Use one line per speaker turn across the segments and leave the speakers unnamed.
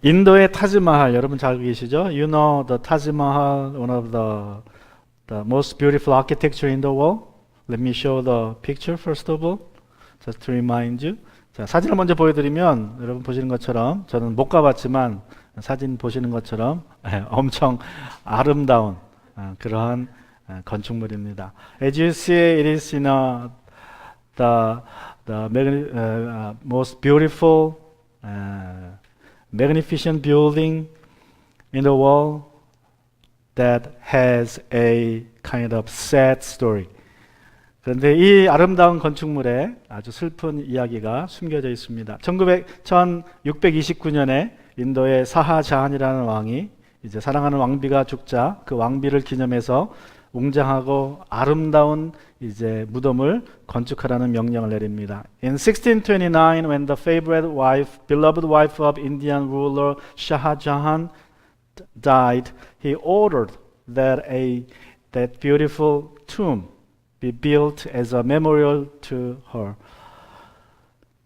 인도의 타지마할 여러분 잘 알고 계시죠? You know the Taj Mahal, one of the most beautiful architecture in the world. Let me show the picture first of all, just to remind you. 자, 사진을 먼저 보여드리면 여러분 보시는 것처럼 저는 못 가봤지만 사진 보시는 것처럼 엄청 아름다운 그러한 건축물입니다. As you see, it is the most beautiful, magnificent building in the world that has a kind of sad story. 그런데 이 아름다운 건축물에 아주 슬픈 이야기가 숨겨져 있습니다. 1629년에 인도의 사하자한이라는 왕이 이제 사랑하는 왕비가 죽자 그 왕비를 기념해서 웅장하고 아름다운 이제 무덤을 건축하라는 명령을 내립니다. In 1629, when the favorite wife, beloved wife of Indian ruler Shah Jahan died, he ordered that beautiful tomb be built as a memorial to her.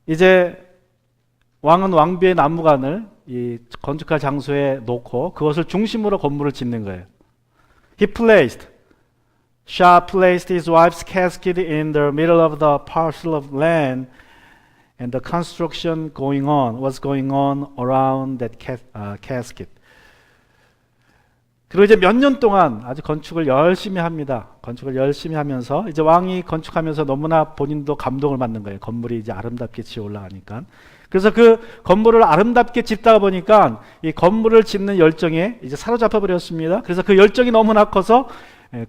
이제 왕은 왕비의 나무관을 이 건축할 장소에 놓고 그것을 중심으로 건물을 짓는 거예요. Shah placed his wife's casket in the middle of the parcel of land, and the construction was going on around that casket. 그리고 이제 몇 년 동안 아주 건축을 열심히 합니다. 건축을 열심히 하면서 이제 왕이 건축하면서 너무나 본인도 감동을 받는 거예요. 건물이 이제 아름답게 지어 올라가니까. 그래서 그 건물을 아름답게 짓다 보니까 이 건물을 짓는 열정에 이제 사로잡혀 버렸습니다. 그래서 그 열정이 너무나 커서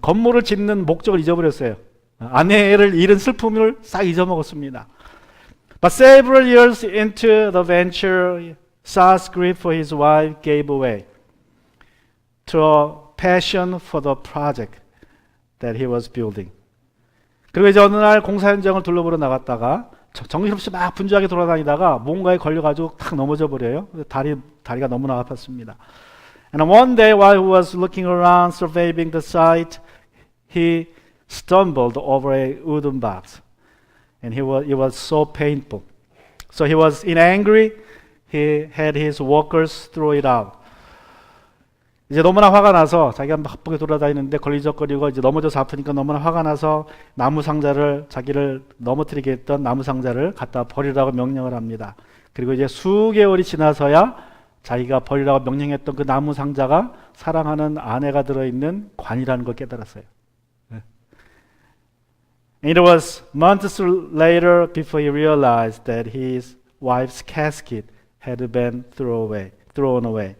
건물을 짓는 목적을 잊어버렸어요. 아내를 잃은 슬픔을 싹 잊어먹었습니다. But several years into the venture, Shah's grief for his wife gave way to a passion for the project that he was building. 그리고 이제 어느 날 공사 현장을 둘러보러 나갔다가 정신없이 막 분주하게 돌아다니다가 뭔가에 걸려가지고 탁 넘어져 버려요. 다리가 너무나 아팠습니다. And one day while he was looking around surveying the site, he stumbled over a wooden box. And it was so painful. So he was angry. He had his workers throw it out. 이제 너무나 화가 나서 자기가 바쁘게 돌아다니는데 걸리적거리고 이제 넘어져서 아프니까 너무나 화가 나서 나무 상자를 자기를 넘어뜨리게 했던 나무 상자를 갖다 버리라고 명령을 합니다. 그리고 이제 수개월이 지나서야 자기가 버리라고 명령했던 그 나무 상자가 사랑하는 아내가 들어있는 관이라는 걸 깨달았어요. And it was months later before he realized that his wife's casket had been thrown away.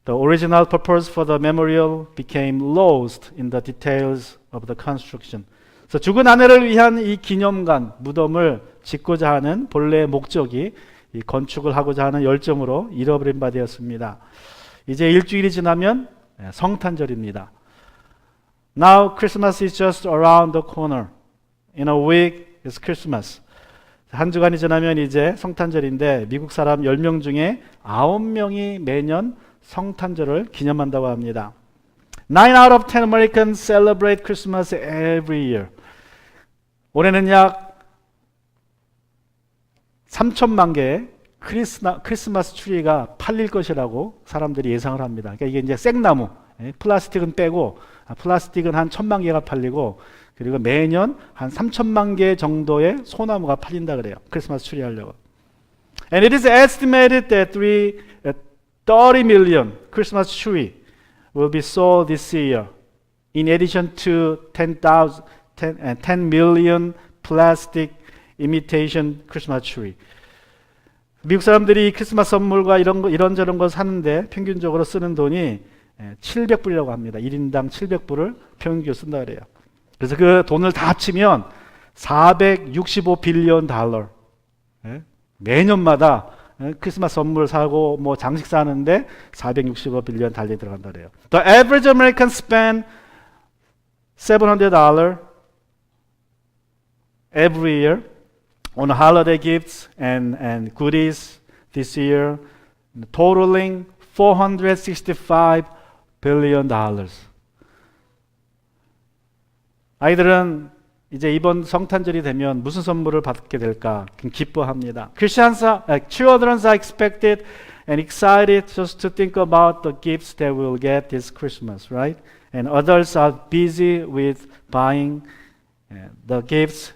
The original purpose for the memorial became lost in the details of the construction. 그래서 죽은 아내를 위한 이 기념관, 무덤을 짓고자 하는 본래의 목적이 이 건축을 하고자 하는 열정으로 잃어버린 바 되었습니다. 이제 일주일이 지나면 성탄절입니다. Now Christmas is just around the corner. In a week is Christmas. 한 주간이 지나면 이제 성탄절인데 미국 사람 10명 중에 9명이 매년 성탄절을 기념한다고 합니다. 9 out of 10 Americans celebrate Christmas every year. 올해는 약 3천만 개의 크리스마스 트리가 팔릴 것이라고 사람들이 예상을 합니다. 그러니까 이게 이제 생나무, 플라스틱은 빼고 플라스틱은 한 1,000만 개가 팔리고 그리고 매년 한 3천만 개 정도의 소나무가 팔린다 그래요. 크리스마스 트리 하려고. And it is estimated that 30 million Christmas tree will be sold this year, in addition to 10 million plastic imitation Christmas tree. 미국 사람들이 크리스마스 선물과 이런저런 거 사는데 평균적으로 쓰는 돈이 700불이라고 합니다. 1인당 700불을 평균 쓴다 그래요. 그래서 그 돈을 다 합치면 465빌리언 달러. 매년마다 크리스마스 선물 사고 뭐 장식 사는데 465빌리언 달러이 들어간다 그래요. The average American spend $700 every year on holiday gifts and goodies this year, totaling $465 billion. 아이들은 이제 이번 성탄절이 되면 무슨 선물을 받게 될까 기뻐합니다. Children are expected and excited just to think about the gifts that we'll get this Christmas, right? And others are busy with buying the gifts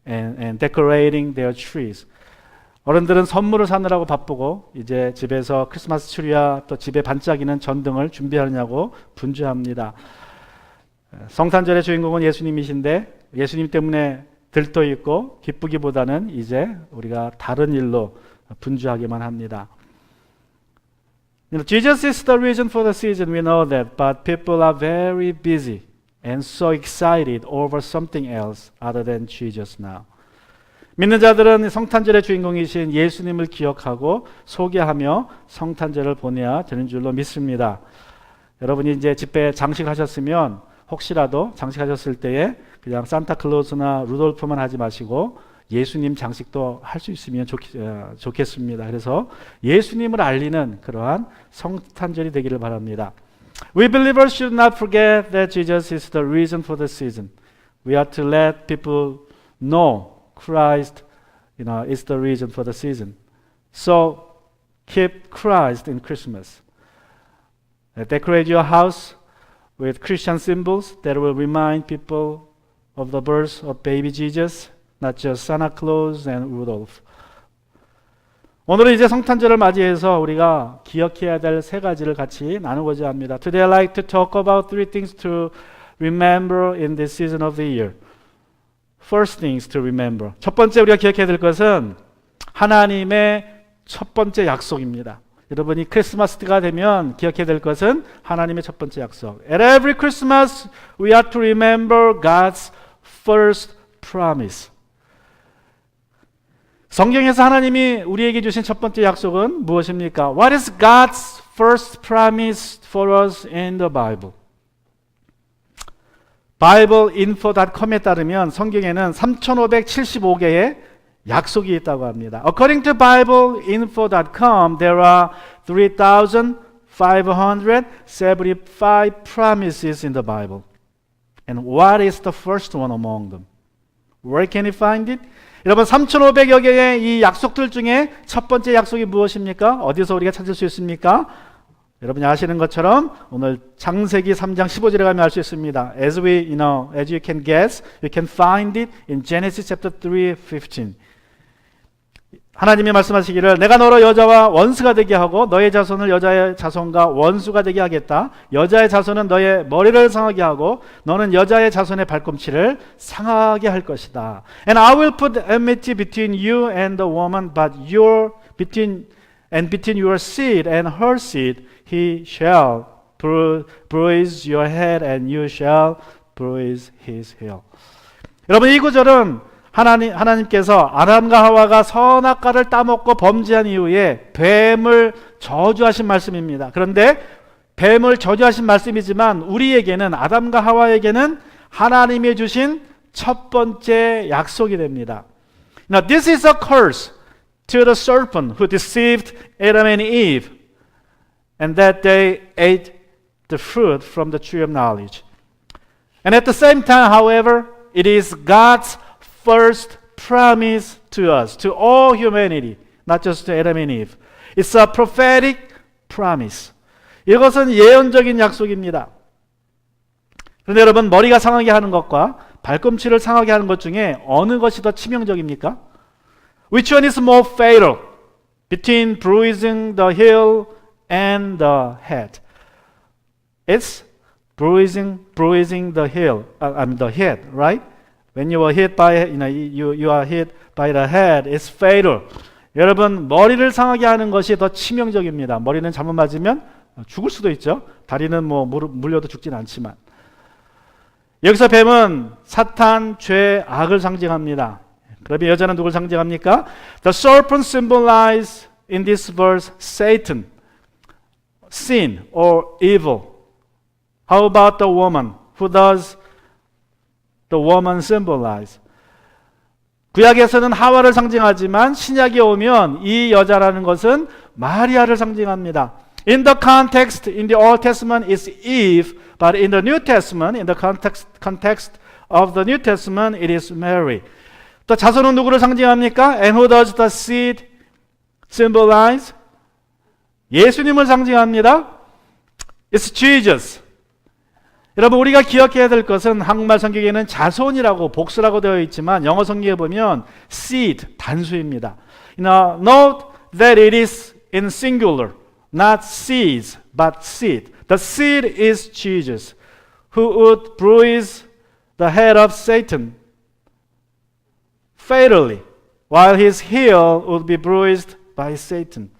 and decorating their trees. 어른들은 선물을 사느라고 바쁘고 이제 집에서 크리스마스 트리와 또 집에 반짝이는 전등을 준비하느냐고 분주합니다. 성탄절의 주인공은 예수님이신데 예수님 때문에 들떠 있고 기쁘기보다는 이제 우리가 다른 일로 분주하기만 합니다. Jesus is the reason for the season, we know that, but people are very busy and so excited over something else other than Jesus now. 믿는 자들은 성탄절의 주인공이신 예수님을 기억하고 소개하며 성탄절을 보내야 되는 줄로 믿습니다. 여러분이 이제 집에 장식하셨으면 혹시라도 장식하셨을 때에 그냥 산타클로스나 루돌프만 하지 마시고 예수님 장식도 할 수 있으면 좋겠습니다. 그래서 예수님을 알리는 그러한 성탄절이 되기를 바랍니다. We believers should not forget that Jesus is the reason for the season. We are to let people know Christ, is the reason for the season. So keep Christ in Christmas. Decorate your house with Christian symbols that will remind people of the birth of baby Jesus, not just Santa Claus and Rudolph. 오늘은 이제 성탄절을 맞이해서 우리가 기억해야 될 세 가지를 같이 나누고자 합니다. Today I'd like to talk about three things to remember in this season of the year. First things to remember. 첫 번째 우리가 기억해야 될 것은 하나님의 첫 번째 약속입니다. 여러분이 크리스마스가 되면 기억해야 될 것은 하나님의 첫 번째 약속. At every Christmas we are to remember God's first promise. 성경에서 하나님이 우리에게 주신 첫 번째 약속은 무엇입니까? What is God's first promise for us in the Bible? BibleInfo.com에 따르면 성경에는 3,575개의 약속이 있다고 합니다. According to BibleInfo.com, there are 3,575 promises in the Bible. And what is the first one among them? Where can you find it? 여러분 3,500여 개의 이 약속들 중에 첫 번째 약속이 무엇입니까? 어디서 우리가 찾을 수 있습니까? 여러분이 아시는 것처럼 오늘 창세기 3장 15절에 가면 알 수 있습니다. As you can guess, you can find it in Genesis chapter 3:15. 하나님이 말씀하시기를 내가 너로 여자와 원수가 되게 하고 너의 자손을 여자의 자손과 원수가 되게 하겠다. 여자의 자손은 너의 머리를 상하게 하고 너는 여자의 자손의 발꿈치를 상하게 할 것이다. And I will put enmity between you and the woman, but between your seed and her seed he shall bruise your head and you shall bruise his heel. 여러분 이 구절은 하나님께서 아담과 하와가 선악과를 따먹고 범죄한 이후에 뱀을 저주하신 말씀입니다. 그런데 뱀을 저주하신 말씀이지만 우리에게는 아담과 하와에게는 하나님이 주신 첫 번째 약속이 됩니다. Now this is a curse to the serpent who deceived Adam and Eve and that they ate the fruit from the tree of knowledge. And at the same time, however, it is God's first promise to us, to all humanity, not just to Adam and Eve. It's a prophetic promise. 이것은 예언적인 약속입니다. 그런데 여러분 머리가 상하게 하는 것과 발꿈치를 상하게 하는 것 중에 어느 것이 더 치명적입니까? Which one is more fatal between bruising the heel and the head? It's bruising the heel, the head, right? When you are hit by, you are hit by the head, it's fatal. 여러분 머리를 상하게 하는 것이 더 치명적입니다. 머리는 잘못 맞으면 죽을 수도 있죠. 다리는 물려도 죽진 않지만. 여기서 뱀은 사탄, 죄, 악을 상징합니다. 그러면 여자는 누굴 상징합니까? The serpent symbolizes in this verse Satan, sin or evil. How about the woman? Who does the woman symbolize? 구약에서는 하와를 상징하지만 신약에 오면 이 여자라는 것은 마리아를 상징합니다. In the context, in the Old Testament, it's Eve, but in the New Testament, in the context of the New Testament, it is Mary. 또 자손은 누구를 상징합니까? And who does the seed symbolize? 예수님을 상징합니다. It's Jesus. 여러분, 우리가 기억해야 될 것은 한국말 성경에는 자손이라고 복수라고 되어 있지만 영어 성경에 보면 seed, 단수입니다. Note that it is in singular, not seeds, but seed. The seed is Jesus, who would bruise the head of Satan fatally, while his heel would be bruised by Satan.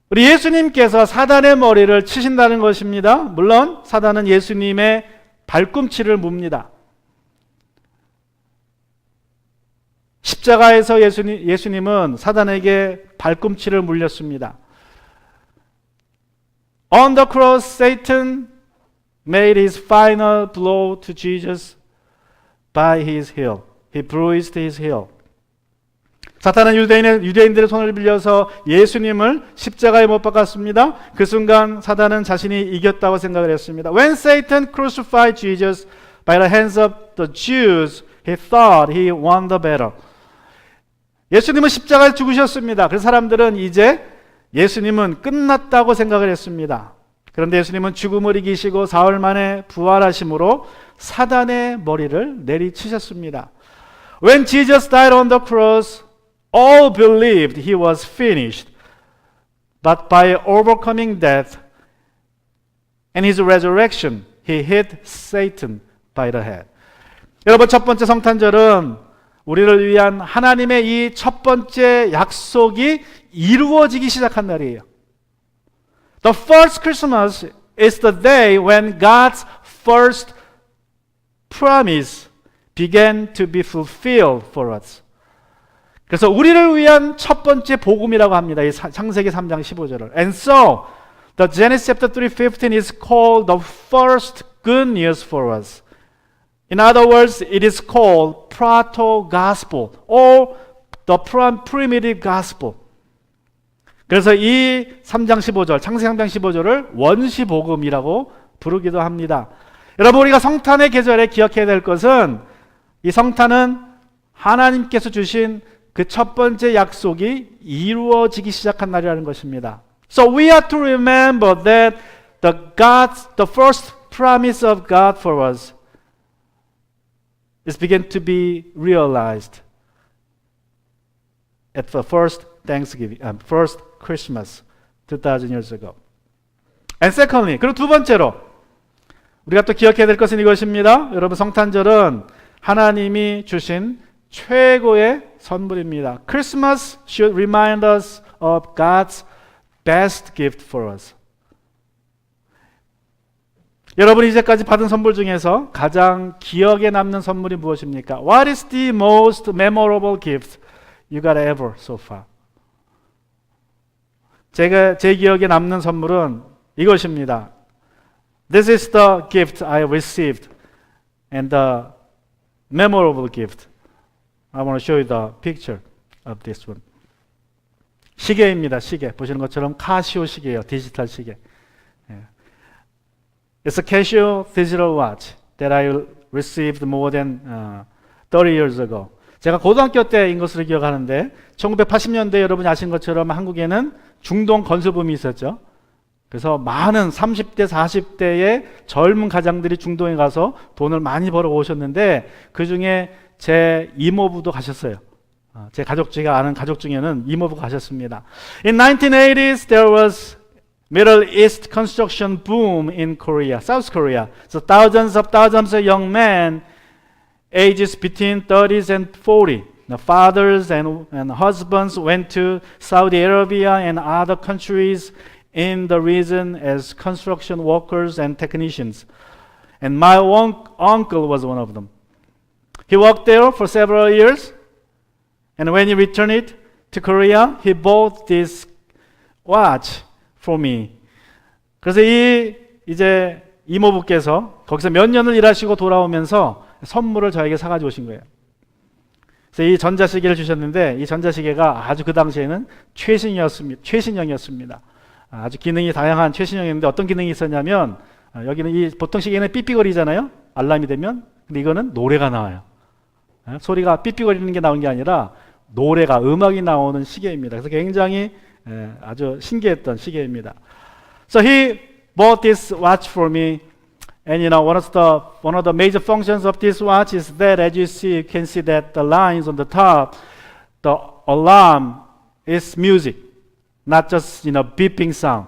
우리 예수님께서 사단의 머리를 치신다는 것입니다. 물론 사단은 예수님의 발꿈치를 뭅니다. 십자가에서 예수님은 사단에게 발꿈치를 물렸습니다. On the cross, Satan made his final blow to Jesus by his heel. He bruised his heel. 사탄은 유대인들의 손을 빌려서 예수님을 십자가에 못 박았습니다. 그 순간 사탄은 자신이 이겼다고 생각을 했습니다. When Satan crucified Jesus by the hands of the Jews, he thought he won the battle. 예수님은 십자가에 죽으셨습니다. 그래서 사람들은 이제 예수님은 끝났다고 생각을 했습니다. 그런데 예수님은 죽음을 이기시고 사흘 만에 부활하심으로 사단의 머리를 내리치셨습니다. When Jesus died on the cross, all believed he was finished. But by overcoming death and his resurrection, he hit Satan by the head. 여러분, 첫 번째 성탄절은 우리를 위한 하나님의 이 첫 번째 약속이 이루어지기 시작한 날이에요. The first Christmas is the day when God's first promise began to be fulfilled for us. 그래서 우리를 위한 첫 번째 복음이라고 합니다. 이 창세기 3장 15절을. And so, the Genesis chapter 3:15 is called the first good news for us. In other words, it is called proto-gospel or the primitive gospel. 그래서 이 3장 15절, 창세기 3장 15절을 원시복음이라고 부르기도 합니다. 여러분, 우리가 성탄의 계절에 기억해야 될 것은 이 성탄은 하나님께서 주신 그 첫 번째 약속이 이루어지기 시작한 날이라는 것입니다. So we have to remember that the first promise of God for us is began to be realized at the first Thanksgiving, first Christmas 2,000 years ago. And secondly, 그리고 두 번째로 우리가 또 기억해야 될 것은 이것입니다. 여러분, 성탄절은 하나님이 주신 최고의 선물입니다. Christmas should remind us of God's best gift for us. 여러분이 이제까지 받은 선물 중에서 가장 기억에 남는 선물이 무엇입니까? What is the most memorable gift you got ever so far? 제 기억에 남는 선물은 이것입니다. This is the gift I received and the memorable gift. I want to show you the picture of this one. 시계입니다. 시계. 보시는 것처럼 카시오 시계예요. 디지털 시계. It's a Casio digital watch that I received more than 30 years ago. 제가 고등학교 때인 것으로 기억하는데 1980년대 여러분이 아시는 것처럼 한국에는 중동 건설붐이 있었죠. 그래서 많은 30대, 40대의 젊은 가장들이 중동에 가서 돈을 많이 벌어 오셨는데 그 중에 제 이모부도 가셨어요. 제 가족 중에 아는 가족 중에는 이모부가 가셨습니다. In 1980s there was Middle East construction boom in Korea, South Korea. So thousands of young men ages between 30s and 40. The fathers and husbands went to Saudi Arabia and other countries in the region as construction workers and technicians. And my uncle was one of them. He worked there for several years, and when he returned to Korea, he bought this watch for me. 그래서 이제 이모부께서 거기서 몇 년을 일하시고 돌아오면서 선물을 저에게 사가지고 오신 거예요. 그래서 이 전자시계를 주셨는데 이 전자시계가 아주 그 당시에는 최신형이었습니다. 아주 기능이 다양한 최신형이었는데 어떤 기능이 있었냐면 여기는 보통 시계는 삐삐거리잖아요. 알람이 되면. 근데 이거는 노래가 나와요. 소리가 삐삐거리는 게 나온 게 아니라 노래가 음악이 나오는 시계입니다. 그래서 굉장히 아주 신기했던 시계입니다. So he bought this watch for me. And one of the major functions of this watch is that, as you see, you can see that the lines on the top, the alarm is music, not just beeping sound.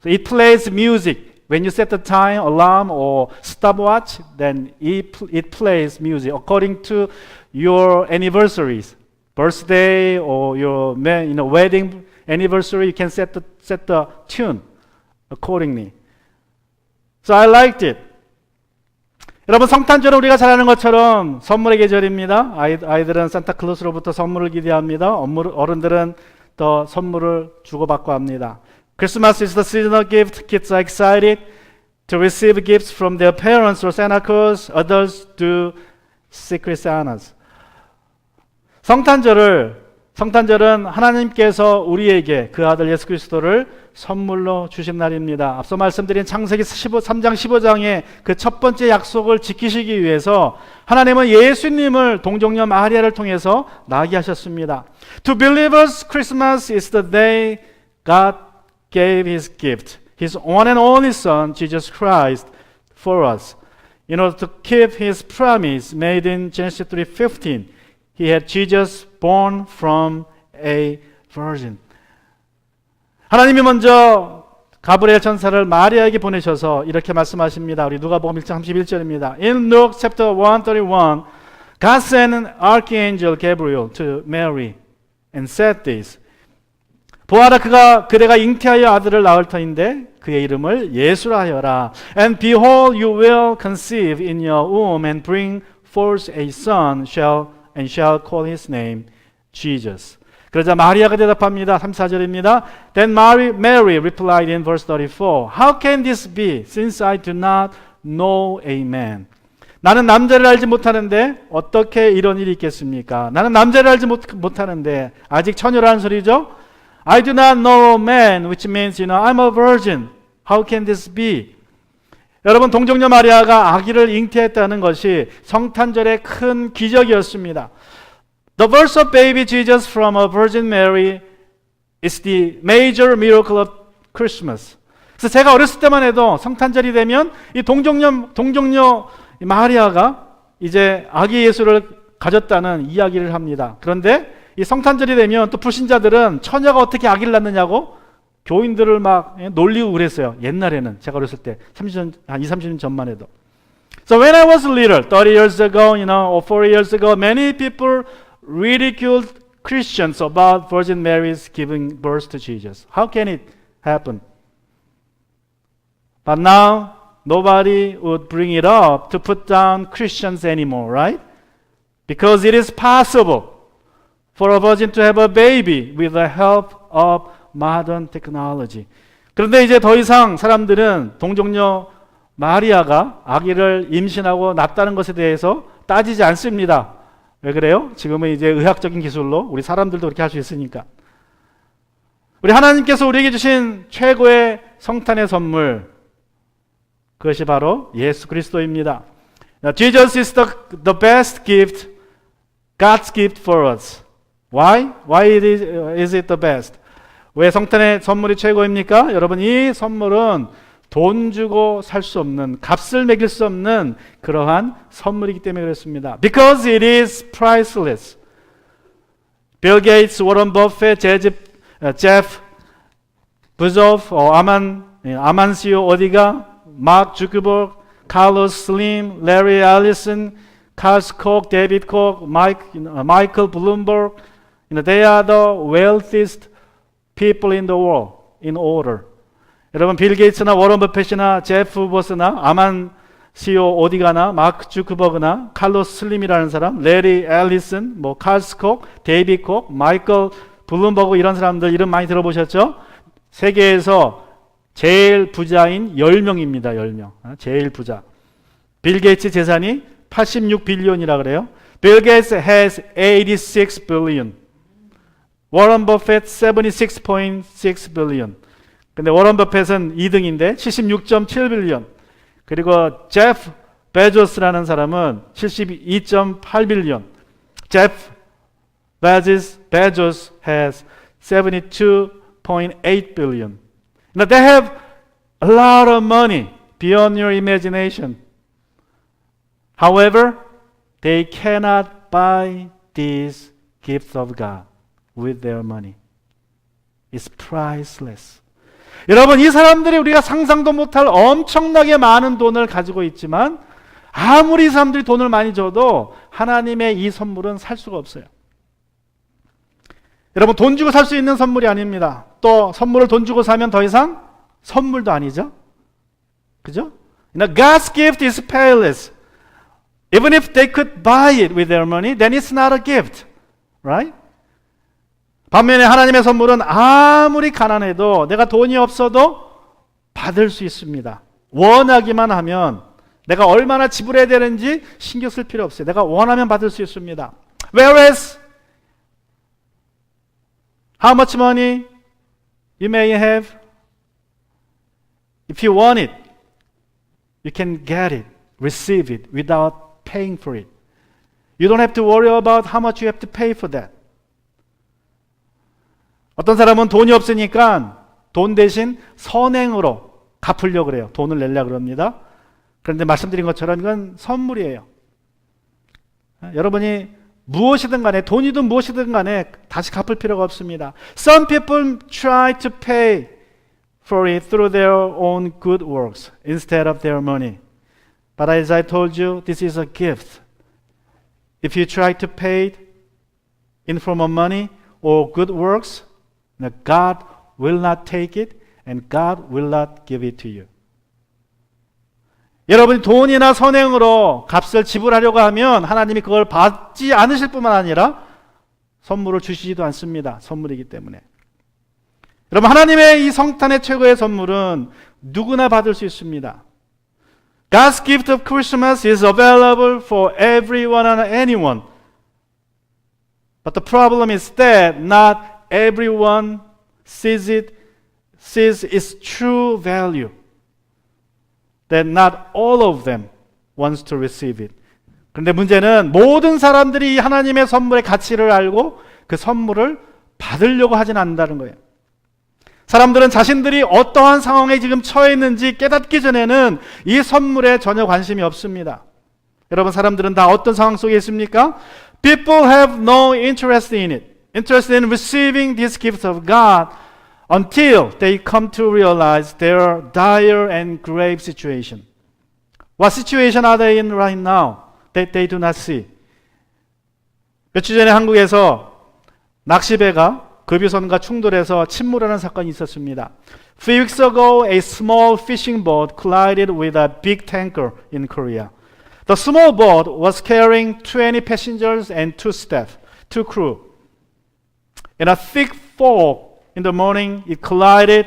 So it plays music. When you set the time, alarm or stopwatch, then it plays music according to your anniversaries, birthday or your wedding anniversary. You can set the tune accordingly. So I liked it. 여러분, 성탄절은 우리가 잘 아는 것처럼 선물의 계절입니다. 아이들은 산타클로스로부터 선물을 기대합니다. 어른들은 더 선물을 주고받고 합니다. Christmas is the seasonal gift. Kids are excited to receive gifts from their parents or Santa Claus. Adults do secret Santas. 성탄절은 하나님께서 우리에게 그 아들 예수 그리스도를 선물로 주신 날입니다. 앞서 말씀드린 창세기 3장 15장의 그 첫 번째 약속을 지키시기 위해서 하나님은 예수님을 동정녀 마리아를 통해서 나게 하셨습니다. To believers, Christmas is the day God gave His gift, His one and only Son, Jesus Christ, for us. In order to keep His promise made in Genesis 3:15, He had Jesus born from a virgin. 하나님이 먼저 가브리엘 천사를 마리아에게 보내셔서 이렇게 말씀하십니다. 우리 누가복음 1장 31절입니다. In Luke chapter 131, God sent an archangel Gabriel to Mary and said this. 보아라, 그대가 잉태하여 아들을 낳을 터인데 그의 이름을 예수라 하여라. And behold, you will conceive in your womb and bring forth a son, and shall call his name Jesus. 그러자 마리아가 대답합니다. 34절입니다. Then Mary replied in verse 34, How can this be, since I do not know a man? 나는 남자를 알지 못하는데 어떻게 이런 일이 있겠습니까? 나는 남자를 알지 못하는데 아직 처녀라는 소리죠? I do not know a man, which means, I'm a virgin. How can this be? 여러분, 동정녀 마리아가 아기를 잉태했다는 것이 성탄절의 큰 기적이었습니다. The birth of baby Jesus from a Virgin Mary is the major miracle of Christmas. 그래서 제가 어렸을 때만 해도 성탄절이 되면 이 동정녀 마리아가 이제 아기 예수를 가졌다는 이야기를 합니다. 그런데 이 성탄절이 되면 또 불신자들은 처녀가 어떻게 아기를 낳느냐고 교인들을 막 놀리고 그랬어요. 옛날에는 제가 어렸을 때 한 20-30년 전만 해도. So when I was little, 30 years ago, or 40 years ago, many people ridiculed Christians about Virgin Mary's giving birth to Jesus. How can it happen? But now, nobody would bring it up to put down Christians anymore, right? Because it is possible for a virgin to have a baby with the help of modern technology. 그런데 이제 더 이상 사람들은 동정녀 마리아가 아기를 임신하고 낳았다는 것에 대해서 따지지 않습니다. 왜 그래요? 지금은 이제 의학적인 기술로 우리 사람들도 그렇게 할 수 있으니까. 우리 하나님께서 우리에게 주신 최고의 성탄의 선물, 그것이 바로 예수 그리스도입니다. Now, Jesus is the best gift, God's gift for us. Why? Why is it the best? 왜 성탄의 선물이 최고입니까? 여러분, 이 선물은 돈 주고 살 수 없는, 값을 매길 수 없는 그러한 선물이기 때문에 그렇습니다. Because it is priceless. Bill Gates, Warren Buffett, Jeff Bezos, 아만시오 어디가, 마크 주크버그, 칼로스 슬림, 레리 앨리슨, 칼스 콕, 데이비드 콕, 마이클 블룸버그, they are the wealthiest people in the world in order. 여러분, 빌 게이츠나 워런 버핏이나 제프 보스나 아만 CEO 오디가나 마크 주크버그나 칼로스 슬림이라는 사람, 레리 앨리슨, 칼스 콕, 데이비드 콕, 마이클 블룸버그, 이런 사람들 이름 많이 들어보셨죠? 세계에서 제일 부자인 10명입니다. 10명. 제일 부자. 빌 게이츠 재산이 86빌리언이라 그래요. 빌 게이츠 has 86 billion. 워런 버핏 76.6 billion. 근데 워런 버핏은 2등인데 76.7빌리언. 그리고 제프 베조스라는 사람은 72.8빌리언. 제프 베조스 has 72 1.8 billion. Now they have a lot of money beyond your imagination. However, they cannot buy these gifts of God with their money. It's priceless. 여러분, 이 사람들이 우리가 상상도 못할 엄청나게 많은 돈을 가지고 있지만 아무리 이 사람들이 돈을 많이 줘도 하나님의 이 선물은 살 수가 없어요. 여러분, 돈 주고 살 수 있는 선물이 아닙니다. 또 선물을 돈 주고 사면 더 이상 선물도 아니죠. 그죠? Now, God's gift is peerless. Even if they could buy it with their money, then it's not a gift. Right? 반면에 하나님의 선물은 아무리 가난해도 내가 돈이 없어도 받을 수 있습니다. 원하기만 하면 내가 얼마나 지불해야 되는지 신경 쓸 필요 없어요. 내가 원하면 받을 수 있습니다. Whereas how much money you may have, if you want it, you can get it, receive it without paying for it. You don't have to worry about how much you have to pay for that. 어떤 사람은 돈이 없으니까 돈 대신 선행으로 갚으려고 그래요. 돈을 내려고 그럽니다. 그런데 말씀드린 것처럼 이건 선물이에요. 여러분이 무엇이든 간에 돈이든 무엇이든 간에 다시 갚을 필요가 없습니다. Some people try to pay for it through their own good works instead of their money. But as I told you, this is a gift. If you try to pay it in form of money or good works, God will not take it and God will not give it to you. 여러분이 돈이나 선행으로 값을 지불하려고 하면 하나님이 그걸 받지 않으실 뿐만 아니라 선물을 주시지도 않습니다. 선물이기 때문에. 여러분, 하나님의 이 성탄의 최고의 선물은 누구나 받을 수 있습니다. God's gift of Christmas is available for everyone and anyone. But the problem is that not everyone sees its true value. That not all of them wants to receive it. 그런데 문제는 모든 사람들이 하나님의 선물의 가치를 알고 그 선물을 받으려고 하진 않는다는 거예요. 사람들은 자신들이 어떠한 상황에 지금 처해 있는지 깨닫기 전에는 이 선물에 전혀 관심이 없습니다. 여러분, 사람들은 다 어떤 상황 속에 있습니까? People have no interest in it. Interested in receiving these gifts of God until they come to realize their dire and grave situation. What situation are they in right now that they do not see? 며칠 전에 한국에서 낚시배가 급유선과 충돌해서 침몰하는 사건이 있었습니다. A few weeks ago, a small fishing boat collided with a big tanker in Korea. The small boat was carrying 20 passengers and 2 staff, 2 crew. In a thick fog in the morning, it collided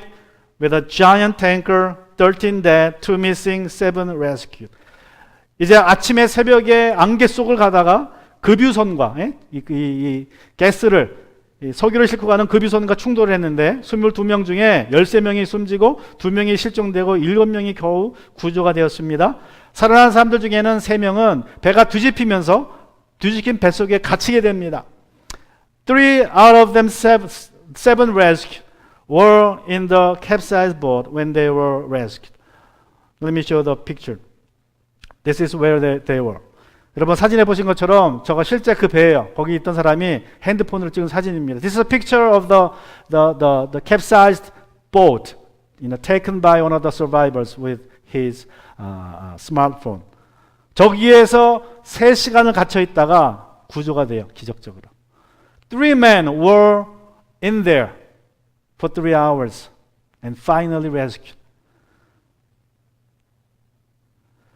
with a giant tanker, 13 dead, 2 missing, 7 rescued. 이제 아침에 새벽에 안개 속을 가다가 급유선과 이 가스를 석유를 싣고 가는 급유선과 충돌을 했는데 22명 중에 13명이 숨지고 2명이 실종되고 7명이 겨우 구조가 되었습니다. 살아난 사람들 중에는 3명은 배가 뒤집힌 뱃속에 갇히게 됩니다. 3 out of them 7 rescued were in the capsized boat when they were rescued. Let me show the picture. This is where they were. 여러분, 사진에 보신 것처럼 저거 실제 그 배예요. 거기 있던 사람이 핸드폰으로 찍은 사진입니다. This is a picture of the capsized boat, taken by one of the survivors with his smartphone. 저기에서 3시간을 갇혀 있다가 구조가 돼요. 기적적으로. 3 men were in there for 3 hours and finally rescued.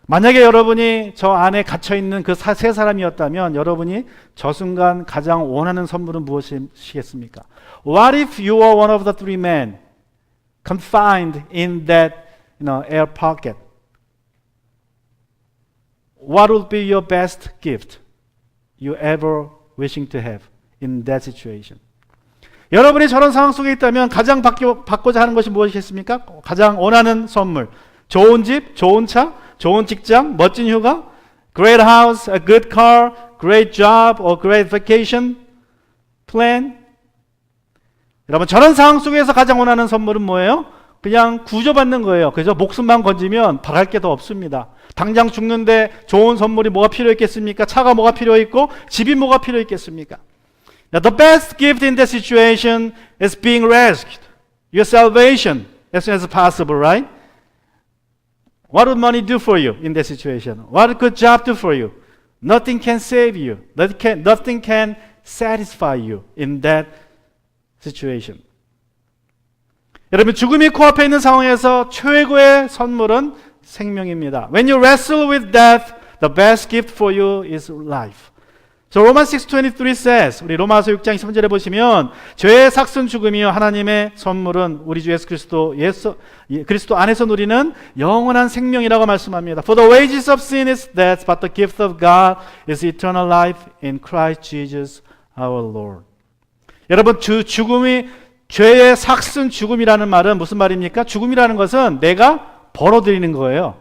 만약에 여러분이 저 안에 갇혀있는 그 3 사람이었다면 여러분이 저 순간 가장 원하는 선물은 무엇이겠습니까? What if you were one of the 3 men confined in that air pocket? What would be your best gift you ever wishing to have in that situation? 여러분이 저런 상황 속에 있다면 가장 받고자 하는 것이 무엇이겠습니까? 가장 원하는 선물. 좋은 집, 좋은 차, 좋은 직장, 멋진 휴가, great house, a good car, great job, or great vacation plan. 여러분, 저런 상황 속에서 가장 원하는 선물은 뭐예요? 그냥 구조받는 거예요. 그죠? 목숨만 건지면 바랄 게 더 없습니다. 당장 죽는데 좋은 선물이 뭐가 필요 있겠습니까? 차가 뭐가 필요 있고 집이 뭐가 필요 있겠습니까? Now, the best gift in that situation is being rescued. Your salvation as soon as possible, right? What would money do for you in that situation? What could job do for you? Nothing can save you. Nothing can satisfy you in that situation. 여러분, 죽음이 코앞에 있는 상황에서 최고의 선물은 생명입니다. When you wrestle with death, the best gift for you is life. So Romans 6:23 says, 우리 로마서 6장 23절에 보시면 죄의 삭슨 죽음이요 하나님의 선물은 우리 주 예수 그리스도 안에서 누리는 영원한 생명이라고 말씀합니다. For the wages of sin is death, but the gift of God is eternal life in Christ Jesus our Lord. 여러분, 죽음이 죄의 삭슨 죽음이라는 말은 무슨 말입니까? 죽음이라는 것은 내가 벌어들이는 거예요.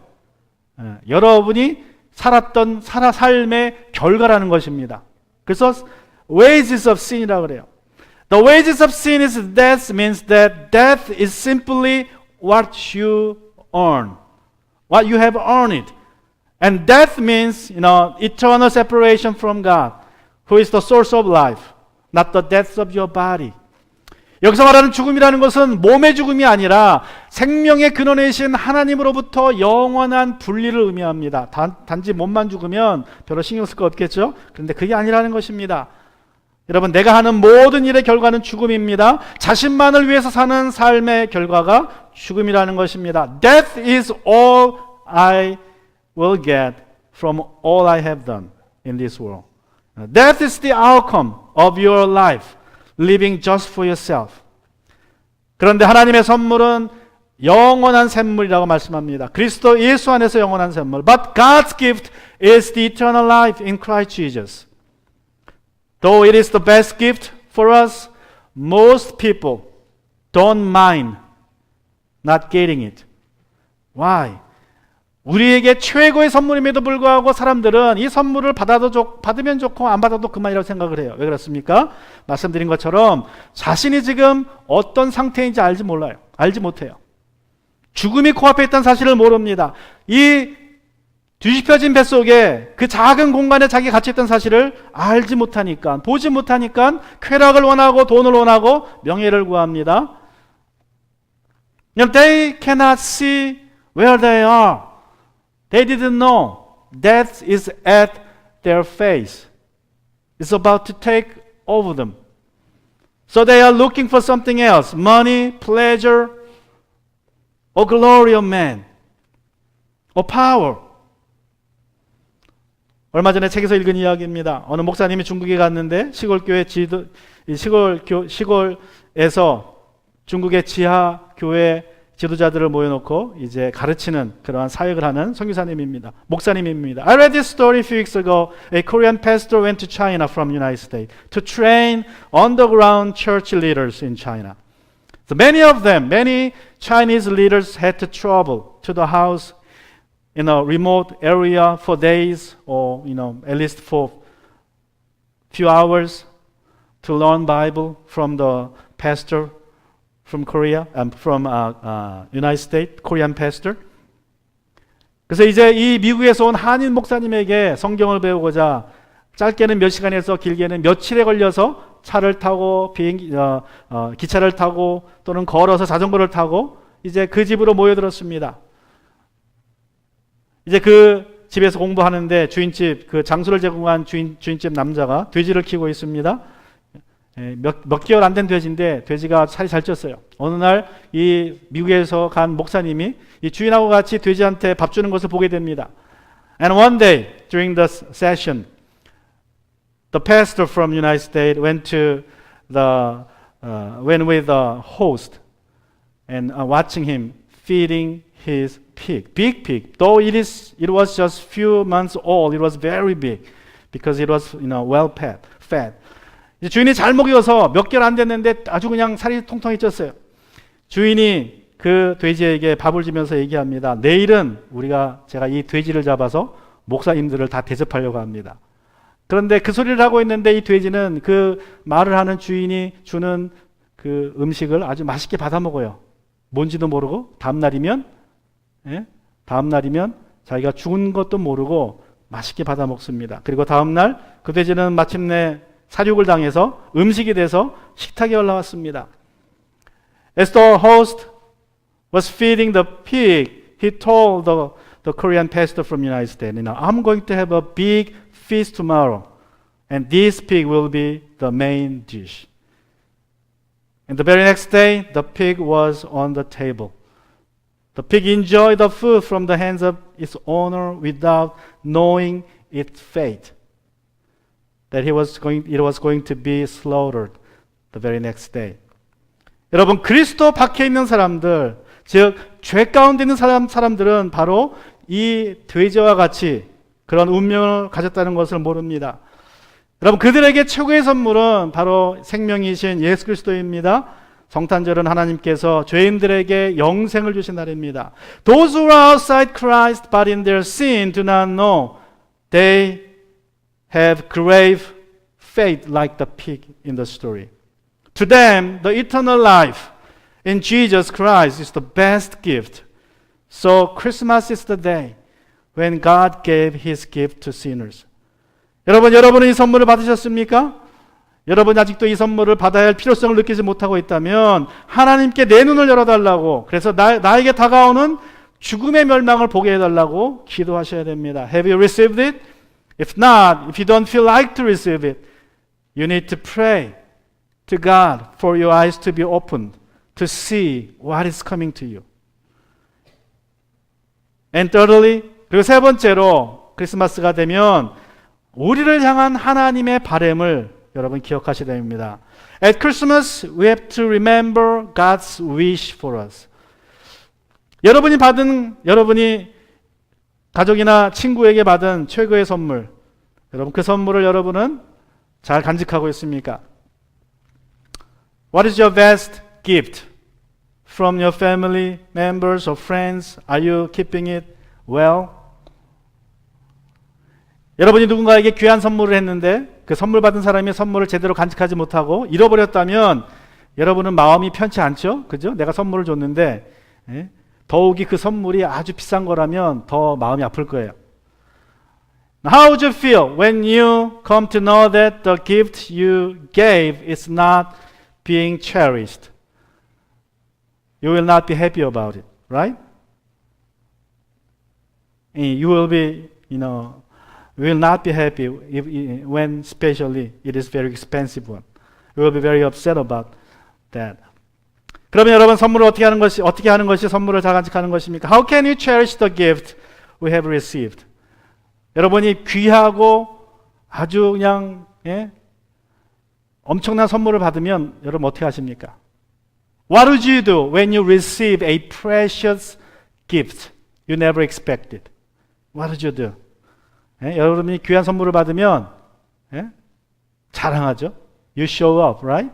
여러분이 살았던 삶의 결과라는 것입니다. 그래서 wages of sin이라고 그래요. The wages of sin is death means that death is simply what you earn, what you have earned. And death means, eternal separation from God, who is the source of life, not the death of your body. 여기서 말하는 죽음이라는 것은 몸의 죽음이 아니라 생명의 근원이신 하나님으로부터 영원한 분리를 의미합니다. 단지 몸만 죽으면 별로 신경 쓸 거 없겠죠? 그런데 그게 아니라는 것입니다. 여러분, 내가 하는 모든 일의 결과는 죽음입니다. 자신만을 위해서 사는 삶의 결과가 죽음이라는 것입니다. Death is all I will get from all I have done in this world. Death is the outcome of your life. Living just for yourself. 그런데 하나님의 선물은 영원한 샘물이라고 말씀합니다. 그리스도 예수 안에서 영원한 샘물. But God's gift is the eternal life in Christ Jesus. Though it is the best gift for us, most people don't mind not getting it. Why? 우리에게 최고의 선물임에도 불구하고 사람들은 이 선물을 받으면 좋고 안 받아도 그만이라고 생각을 해요. 왜 그렇습니까? 말씀드린 것처럼 자신이 지금 어떤 상태인지 알지 못해요. 죽음이 코앞에 있다는 사실을 모릅니다. 이 뒤집혀진 뱃속에 그 작은 공간에 자기가 갇혀 있던 사실을 알지 못하니까, 보지 못하니까 쾌락을 원하고 돈을 원하고 명예를 구합니다. They cannot see where they are. They didn't know death is at their face. It's about to take over them. So they are looking for something else. Money, pleasure, or glory of man, or power. 얼마 전에 책에서 읽은 이야기입니다. 어느 목사님이 중국에 갔는데 시골에서 중국의 지하 교회 지도자들을 모여놓고 이제 가르치는 그러한 사역을 하는 선교사님입니다. 목사님입니다. I read this story a few weeks ago. A Korean pastor went to China from United States to train underground church leaders in China. So many Chinese leaders had to travel to the house in a remote area for days or at least for few hours to learn Bible from the pastor from Korea, from United States, Korean pastor. 그래서 이제 이 미국에서 온 한인 목사님에게 성경을 배우고자 짧게는 몇 시간에서 길게는 며칠에 걸려서 차를 타고 기차를 타고 또는 걸어서 자전거를 타고 이제 그 집으로 모여들었습니다. 이제 그 집에서 공부하는데 주인집, 그 장소를 제공한 주인집 남자가 돼지를 키우고 있습니다. 몇 개월 안 된 돼지인데 돼지가 살이 잘 쪘어요. 어느 날 이 미국에서 간 목사님이 이 주인하고 같이 돼지한테 밥 주는 것을 보게 됩니다. And one day during the session, the pastor from United States went with the host and watching him feeding his pig, big pig. Though it was just few months old, it was very big because it was well fed. 주인이 잘 먹여서 몇 개월 안 됐는데 아주 그냥 살이 통통히 쪘어요. 주인이 그 돼지에게 밥을 주면서 얘기합니다. 내일은 제가 이 돼지를 잡아서 목사님들을 다 대접하려고 합니다. 그런데 그 소리를 하고 있는데 이 돼지는 그 말을 하는 주인이 주는 그 음식을 아주 맛있게 받아 먹어요. 뭔지도 모르고 다음날이면 자기가 죽은 것도 모르고 맛있게 받아 먹습니다. 그리고 다음날 그 돼지는 마침내 사육을 당해서 음식이 돼서 식탁에 올라왔습니다. As the host was feeding the pig, he told the Korean pastor from the United States, I'm going to have a big feast tomorrow, and this pig will be the main dish. And the very next day, the pig was on the table. The pig enjoyed the food from the hands of its owner without knowing its fate, that it was going to be slaughtered the very next day. 여러분, 그리스도 밖에 있는 사람들, 즉 죄 가운데 있는 사람들은 바로 이 돼지와 같이 그런 운명을 가졌다는 것을 모릅니다. 여러분, 그들에게 최고의 선물은 바로 생명이신 예수 그리스도입니다. 성탄절은 하나님께서 죄인들에게 영생을 주신 날입니다. Those who are outside Christ but in their sin do not know they have grave fate like the pig in the story. To them, the eternal life in Jesus Christ is the best gift. So Christmas is the day when God gave His gift to sinners. 여러분은 이 선물을 받으셨습니까? 여러분이 아직도 이 선물을 받아야 할 필요성을 느끼지 못하고 있다면 하나님께 내 눈을 열어달라고, 그래서 나에게 다가오는 죽음의 멸망을 보게 해달라고 기도하셔야 됩니다. Have you received it? If not, if you don't feel like to receive it, you need to pray to God for your eyes to be opened to see what is coming to you. And thirdly, 그리고 세 번째로 크리스마스가 되면 우리를 향한 하나님의 바람을 여러분 기억하셔야 됩니다. At Christmas, we have to remember God's wish for us. 여러분이 가족이나 친구에게 받은 최고의 선물, 여러분 그 선물을 여러분은 잘 간직하고 있습니까? What is your best gift from your family members or friends? Are you keeping it well? 여러분이 누군가에게 귀한 선물을 했는데 그 선물 받은 사람이 선물을 제대로 간직하지 못하고 잃어버렸다면 여러분은 마음이 편치 않죠? 그죠? 내가 선물을 줬는데 더욱이 그 선물이 아주 비싼 거라면 더 마음이 아플 거예요. How would you feel when you come to know that the gift you gave is not being cherished? You will not be happy about it, right? You will be, will not be happy when especially it is very expensive one. You will be very upset about that. 그러면 여러분 선물을 어떻게 하는 것이 선물을 잘 간직하는 것입니까? How can you cherish the gift we have received? 여러분이 귀하고 아주 그냥 엄청난 선물을 받으면 여러분 어떻게 하십니까? What would you do when you receive a precious gift you never expected? What would you do? 여러분이 귀한 선물을 받으면 자랑하죠. You show up, right?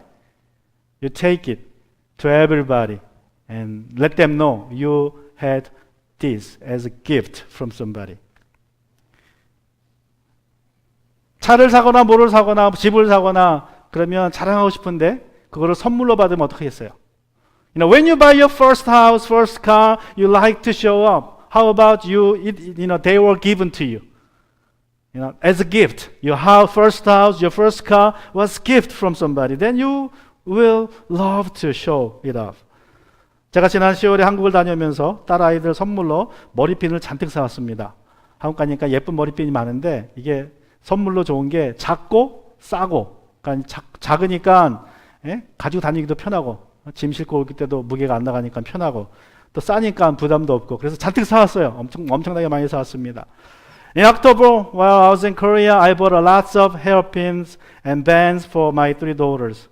You take it to everybody and let them know you had this as a gift from somebody. 차를 사거나 뭐를 사거나 집을 사거나 그러면 자랑하고 싶은데 그거를 선물로 받으면 어떻게 했어요? When you buy your first house, first car, you like to show up. How about they were given to you. As a gift. Your first house, your first car was gift from somebody. Then you will love to show it off. 제가 지난 10월에 한국을 다녀오면서 딸아이들 선물로 머리핀을 잔뜩 사왔습니다. 한국 가니까 예쁜 머리핀이 많은데 이게 선물로 좋은 게 작고 싸고, 그러니까 작으니까 가지고 다니기도 편하고 짐 싣고 올 때도 무게가 안 나가니까 편하고 또 싸니까 부담도 없고 그래서 잔뜩 사왔어요. 엄청나게 많이 사왔습니다. In October, while I was in Korea, I bought lots of hairpins and bands for my 3 daughters.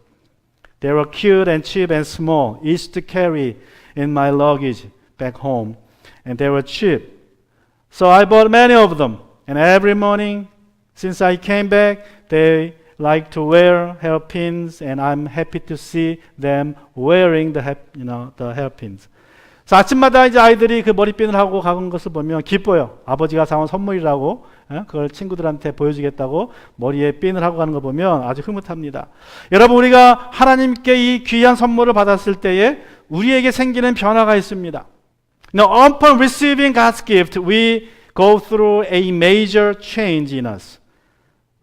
They were cute and cheap and small, easy to carry in my luggage back home, and they were cheap. So I bought many of them, and every morning since I came back, they like to wear hairpins, and I'm happy to see them wearing the hairpins. 그래서 아침마다 이제 아이들이 그 머리핀을 하고 가는 것을 보면 기뻐요. 아버지가 사온 선물이라고 그걸 친구들한테 보여주겠다고 머리에 핀을 하고 가는 거 보면 아주 흐뭇합니다. 여러분, 우리가 하나님께 이 귀한 선물을 받았을 때에 우리에게 생기는 변화가 있습니다. Now, upon receiving God's gift, we go through a major change in us,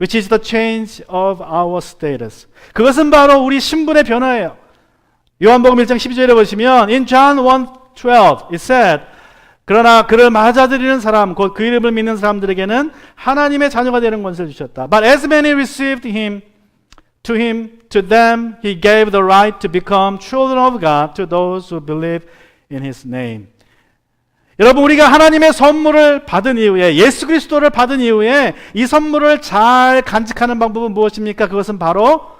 which is the change of our status. 그것은 바로 우리 신분의 변화예요. 요한복음 1장 12절에 보시면 in John 1:12 it said, 그러나 그를 맞아들이는 사람, 곧 그 이름을 믿는 사람들에게는 하나님의 자녀가 되는 권세를 주셨다. But as many received him, to them he gave the right to become children of God, to those who believe in his name. 여러분, 우리가 하나님의 선물을 받은 이후에, 예수 그리스도를 받은 이후에 이 선물을 잘 간직하는 방법은 무엇입니까? 그것은 바로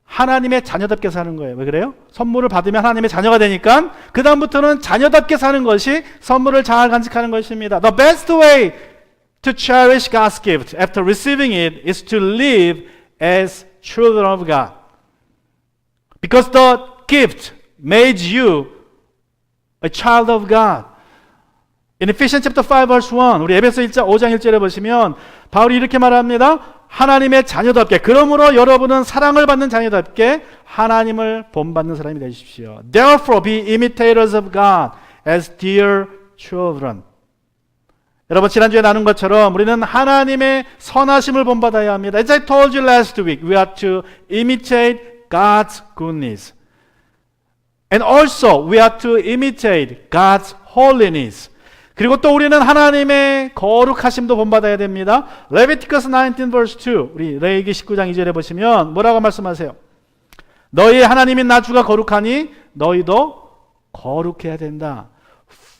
하나님의 자녀답게 사는 거예요. 왜 그래요? 선물을 받으면 하나님의 자녀가 되니까 그 다음부터는 자녀답게 사는 것이 선물을 잘 간직하는 것입니다. The best way to cherish God's gift after receiving it is to live as children of God. Because the gift made you a child of God. In Ephesians chapter 5 verse 1, 우리 에베소 5장 1절에 보시면 바울이 이렇게 말합니다. 하나님의 자녀답게, 그러므로 여러분은 사랑을 받는 자녀답게 하나님을 본받는 사람이 되십시오. Therefore be imitators of God as dear children. 여러분, 지난주에 나눈 것처럼 우리는 하나님의 선하심을 본받아야 합니다. As I told you last week, we are to imitate God's goodness. And also we are to imitate God's holiness. 그리고 또 우리는 하나님의 거룩하심도 본받아야 됩니다. Leviticus 19 verse 2, 우리 레위기 19장 2절에 보시면 뭐라고 말씀하세요? 너희 하나님인 나 주가 거룩하니 너희도 거룩해야 된다.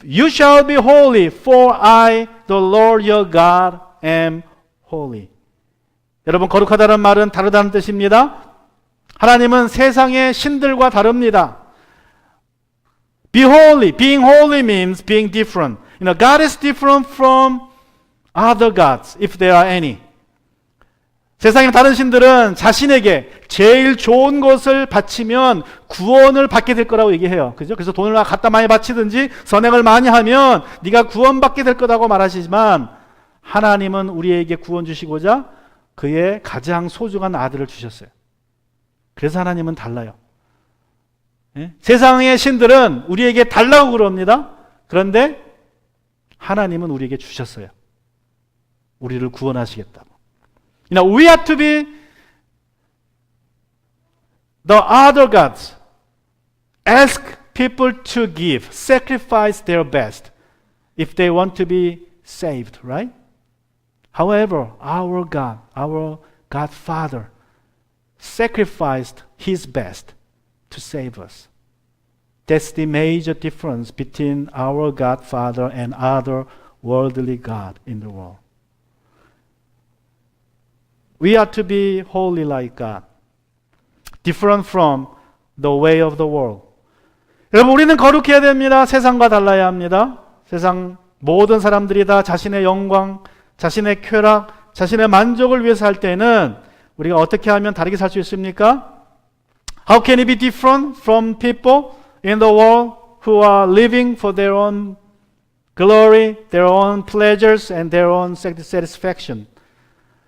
You shall be holy, for I, the Lord your God, am holy. 여러분, 거룩하다는 말은 다르다는 뜻입니다. 하나님은 세상의 신들과 다릅니다. Be holy. Being holy means being different. You know, God is different from other gods, if there are any. 세상의 다른 신들은 자신에게 제일 좋은 것을 바치면 구원을 받게 될 거라고 얘기해요. 그죠? 그래서 돈을 갖다 많이 바치든지 선행을 많이 하면 네가 구원받게 될 거라고 말하시지만 하나님은 우리에게 구원 주시고자 그의 가장 소중한 아들을 주셨어요. 그래서 하나님은 달라요. 예? 세상의 신들은 우리에게 달라고 그럽니다. 그런데 하나님은 우리에게 주셨어요. 우리를 구원하시겠다고. You know, we have to be the other gods. Ask people to give, sacrifice their best if they want to be saved, right? However, our God, our God Father, sacrificed His best to save us. That's the major difference between our God Father and other worldly God in the world. We are to be holy like God, different from the way of the world. 여러분, 우리는 거룩해야 됩니다. 세상과 달라야 합니다. 세상 모든 사람들이 다 자신의 영광, 자신의 쾌락, 자신의 만족을 위해서 할 때는 우리가 어떻게 하면 다르게 살 수 있습니까? How can it be different from people in the world who are living for their own glory, their own pleasures, and their own satisfaction?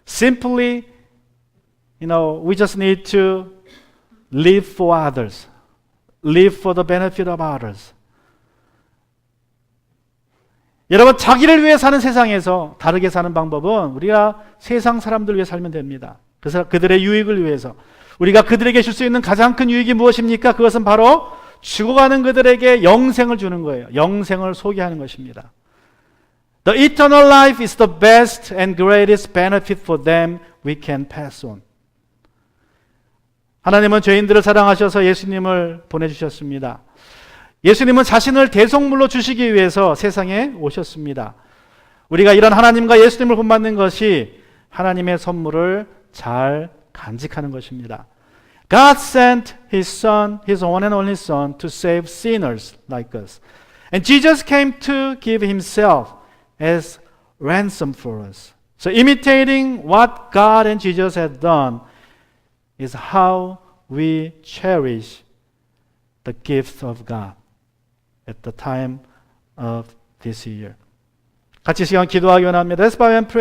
Simply, you know, we just need to live for others, live for the benefit of others. 여러분, 자기를 위해 사는 세상에서 다르게 사는 방법은 우리가 세상 사람들 위해 살면 됩니다. 그래서 그들의 유익을 위해서 우리가 그들에게 줄 수 있는 가장 큰 유익이 무엇입니까? 그것은 바로 죽어가는 그들에게 영생을 주는 거예요. 영생을 소개하는 것입니다. The eternal life is the best and greatest benefit for them we can pass on. 하나님은 죄인들을 사랑하셔서 예수님을 보내주셨습니다. 예수님은 자신을 대속물로 주시기 위해서 세상에 오셨습니다. 우리가 이런 하나님과 예수님을 본받는 것이 하나님의 선물을 잘 간직하는 것입니다. God sent His Son, His one and only Son, to save sinners like us. And Jesus came to give Himself as ransom for us. So imitating what God and Jesus had done is how we cherish the gift of God at the time of this year. 같이 시간 기도하기 원합니다. Let's bow and pray.